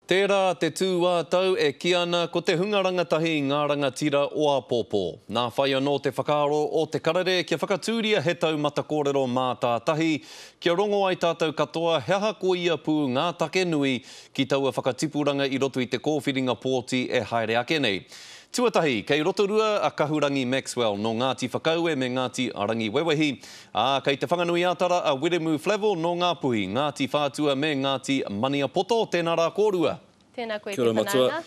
Tērā te tū wātau e ki ana ko te hunga rangatahi ngā rangatira o a pōpō. Nā whai anō te whakaaro o te karere kia whakatūria he tau matakōrero mā tātahi. Kia rongo ai tātou katoa, he aha ko ia pū ngā take nui ki taua whakatipuranga i roto i te kōwhiringa pōti e haere ake nei. Tuatahi, kei rotorua a kahurangi Maxwell no Ngāti Whakaue me Ngāti Arangi Wewehi. Kei te whanganui ātara a Wiremu Flevel no Ngāpuhi, Ngāti Whātua me Ngāti Maniapoto. Tēnā rā kōrua. Tēnā koe te whanaunga.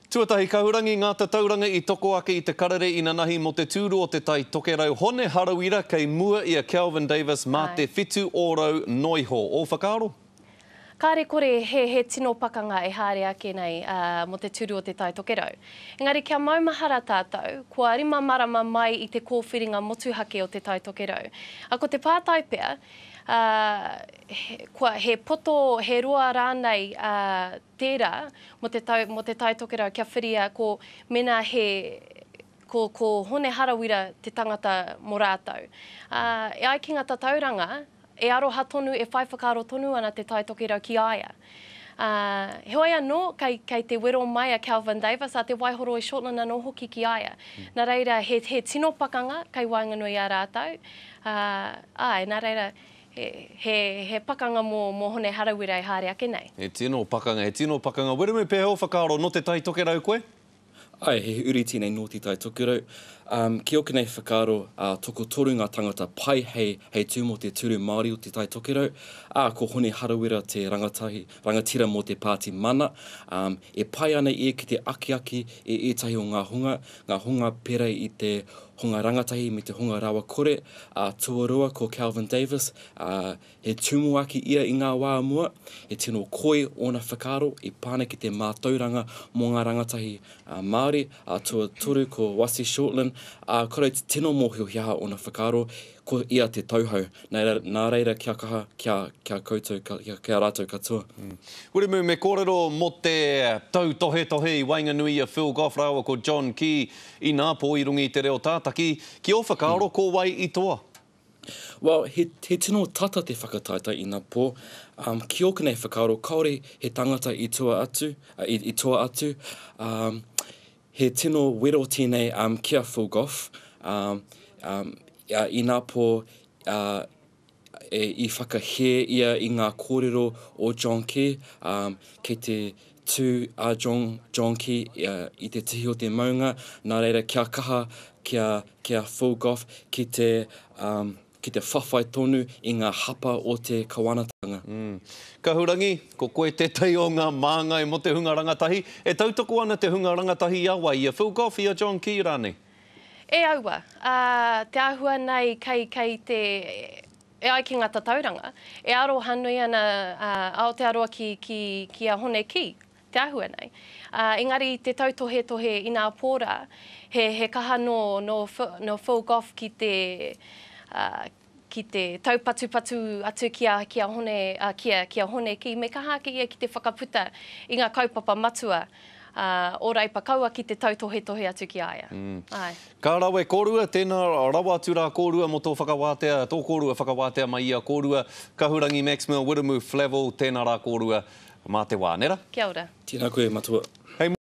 Tuatahi, kahurangi ngā tauranga i toko ake i te karere ina nahi mo te tūru o te tai tokerau. Hone harawira kei mua i a Kelvin Davis mā te whitu ōrau noiho. O whakaaro? Kāre kore he tino pakanga e haere ake nei mo te turu o te tai tokerau. Engari kia maumahara tātou, kua rima marama mai i te kōwhiringa motuhake o te tai tokerau. A ko te pātai pea, he poto, he roa rānei tērā mo te tai tokerau kia whiria ko mena ko hone harawira te tangata mo rātou. E ai ki ngā tauranga, e aroha tonu, e whai whakaaro tonu ana te tai tokerau ki aia. He wai anō, kei te wero mai a Kelvin Davis, a te waihoro e Shortland anō hoki ki aia. Nā reira, he tino pakanga, kei wainganui a rātou. Nā reira, he pakanga mō hone harawira e haere ake nei. He tino pakanga. Wiremu pēho whakaaro no te tai tokerau koe? Ai, he uri tēnei no te tai tokerau. Ki oka nei whakaaro, toko toru ngā tangata pai hei tū mo te turu Māori o te tai tokerau. Ko hone harawira te rangatira mo te Pāti mana. E pai ana ki te aki e etahi o ngā hunga pere i te hunga rangatahi me te hunga rawa kore. Tuarua ko Kelvin Davis, he tūmu aki ia i ngā wā mua. He tino koi ona whakaaro i pāne ki te mātauranga mo ngā rangatahi Māori. Toru ko Wasi Shortland. Korei te tino mōhio hiaha ona whakaaro, ko ia te tauhau. Nā reira kia kaha, kia koutou, kia rātou katoa. Wiremu, me kōrero mo te tau tohe i Wainganui a Phil Goff rawa ko John Key i Nāpō i rungi i te reo tātaki. Ki o whakaaro ko wai i toa? Well, he tino tata te whakataita i Nāpō. Ki oka nei whakaaro, kaore he tangata i toa atu. He tino wero tēnei kia Phil Goff. I Nāpō i whakahe ia i ngā kōrero o John Key. Kei te tū a John Key i te tihi o te maunga. Nā reira kia kaha kia Phil Goff ki te whawhai tonu i ngā hapa o te kawanatanga. Kahurangi, ko koe te tei o ngā māngai mo te hunga rangatahi. E tautoko ana te hunga rangatahi awa i a Phil Goff i a John Key rānei? E aua. Te ahua nei kei te... E ai ki ngā tauranga. E aro hanui ana Aotearoa ki a hone ki. Te ahua nei. Engari te tautohe i ngā pōra, he kaha no Phil Goff ki te taupatu atu kia hone ki. Me kaha ake ia ki te whakaputa i ngā kaupapa matua o Reipa kaua ki te tautohe atu ki aia. Ka rawe kōrua, tēnā rawa atu rā kōrua mo tō whakawātea, tō kōrua whakawātea mai ia kōrua. Kahurangi Maxwell, Wiremu Flevel, tēnā rā kōrua mā te wā, nera? Kia ora. Tēnā koe matua.